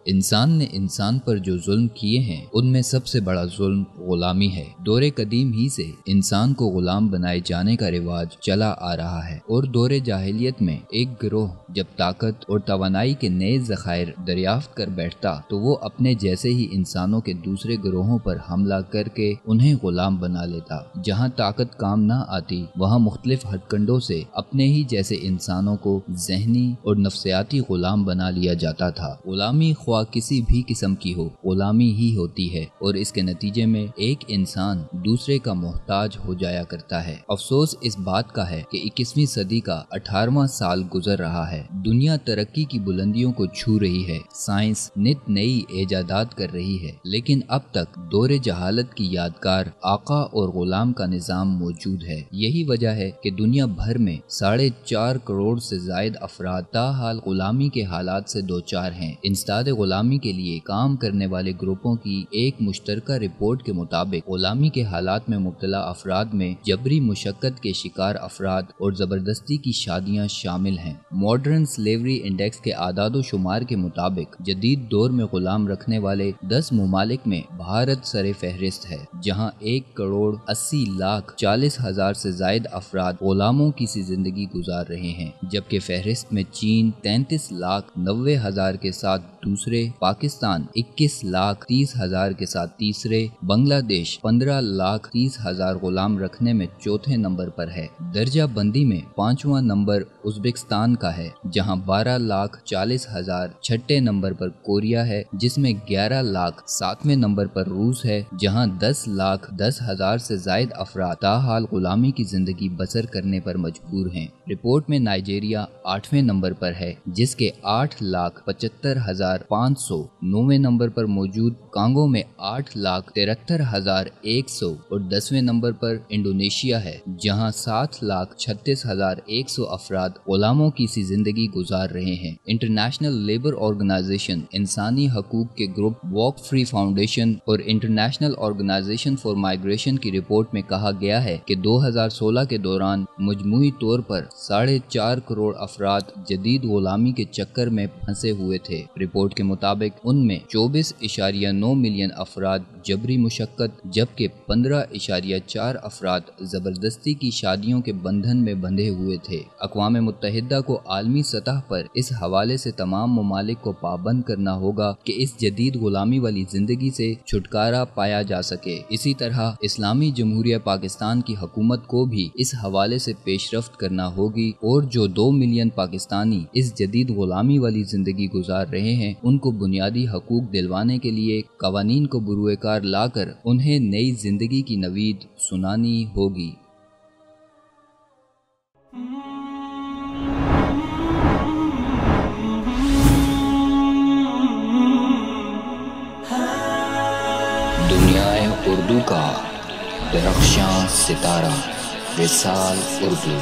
انسان نے انسان پر جو ظلم کیے ہیں ان میں سب سے بڑا ظلم غلامی ہے۔ دور قدیم ہی سے انسان کو غلام بنائے جانے کا رواج چلا آ رہا ہے اور دور جاہلیت میں ایک گروہ جب طاقت اور توانائی کے نئے ذخائر دریافت کر بیٹھتا تو وہ اپنے جیسے ہی انسانوں کے دوسرے گروہوں پر حملہ کر کے انہیں غلام بنا لیتا۔ جہاں طاقت کام نہ آتی وہاں مختلف ہتھ کنڈوں سے اپنے ہی جیسے انسانوں کو ذہنی اور نفسیاتی غلام بنا لیا جاتا تھا۔ غلامی خواہ کسی بھی قسم کی ہو، غلامی ہی ہوتی ہے اور اس کے نتیجے میں ایک انسان دوسرے کا محتاج ہو جایا کرتا ہے۔ افسوس اس بات کا ہے کہ 21ویں صدی کا 18واں سال گزر رہا ہے۔ دنیا ترقی کی بلندیوں کو چھو رہی ہے، سائنس نت نئی ایجادات کر رہی ہے، لیکن اب تک دور جہالت کی یادگار آقا اور غلام کا نظام موجود ہے۔ یہی وجہ ہے کہ دنیا بھر میں 4.5 کروڑ سے زائد افراد تاحال غلامی کے حالات سے دوچار ہیں۔ انسداد غلامی کے لیے کام کرنے والے گروپوں کی ایک مشترکہ رپورٹ کے مطابق غلامی کے حالات میں مبتلا افراد میں جبری مشقت کے شکار افراد اور زبردستی کی شادیاں شامل ہیں۔ ماڈرن سلیوری انڈیکس کے اعداد و شمار کے مطابق جدید دور میں غلام رکھنے والے 10 ممالک میں بھارت سر فہرست ہے، جہاں 1,80,40,000 سے زائد افراد غلاموں کی سی زندگی گزار رہے ہیں، جبکہ فہرست میں چین 33,90,000 کے ساتھ دوسرے، پاکستان 21,30,000 کے ساتھ تیسرے، بنگلہ دیش 15,30,000 غلام رکھنے میں چوتھے نمبر پر ہے۔ درجہ بندی میں 5واں نمبر ازبکستان کا ہے، جہاں 12,40,000، چھٹے نمبر پر کوریا ہے جس میں 11 لاکھ، 7ویں نمبر پر روس ہے جہاں 10,10,000 سے زائد افراد تاحال غلامی کی زندگی بسر کرنے پر مجبور ہیں۔ رپورٹ میں نائجیریا 8ویں نمبر پر ہے جس کے 8,75,500، 9ویں نمبر پر موجود کانگو میں 8,73,100 اور 10ویں نمبر پر انڈونیشیا ہے جہاں 7,36,100 افراد غلاموں کی سی زندگی گزار رہے ہیں۔ انٹرنیشنل لیبر آرگنائزیشن، انسانی حقوق کے گروپ واک فری فاؤنڈیشن اور انٹرنیشنل آرگنائزیشن فار مائیگریشن کی رپورٹ میں کہا گیا ہے کہ 2016 کے دوران مجموعی طور پر 4.5 کروڑ افراد جدید غلامی کے چکر میں پھنسے ہوئے تھے۔ رپورٹ کے مطابق ان میں 24.9 ملین افراد جبری مشقت جبکہ 15.4 افراد زبردستی کی شادیوں کے بندھن میں بندھے ہوئے تھے۔ اقوام متحدہ کو عالمی سطح پر اس حوالے سے تمام ممالک کو پابند کرنا ہوگا کہ اس جدید غلامی والی زندگی سے چھٹکارا پایا جا سکے۔ اسی طرح اسلامی جمہوریہ پاکستان کی حکومت کو بھی اس حوالے سے پیش رفت کرنا ہوگی اور جو 2 ملین پاکستانی اس جدید غلامی والی زندگی گزار رہے ہیں ان کو بنیادی حقوق دلوانے کے لیے قوانین کو بروئے کار لا کر انہیں نئی زندگی کی نوید سنانی ہوگی۔ دنیائے اردو کا درخشاں ستارہ، وصال اردو۔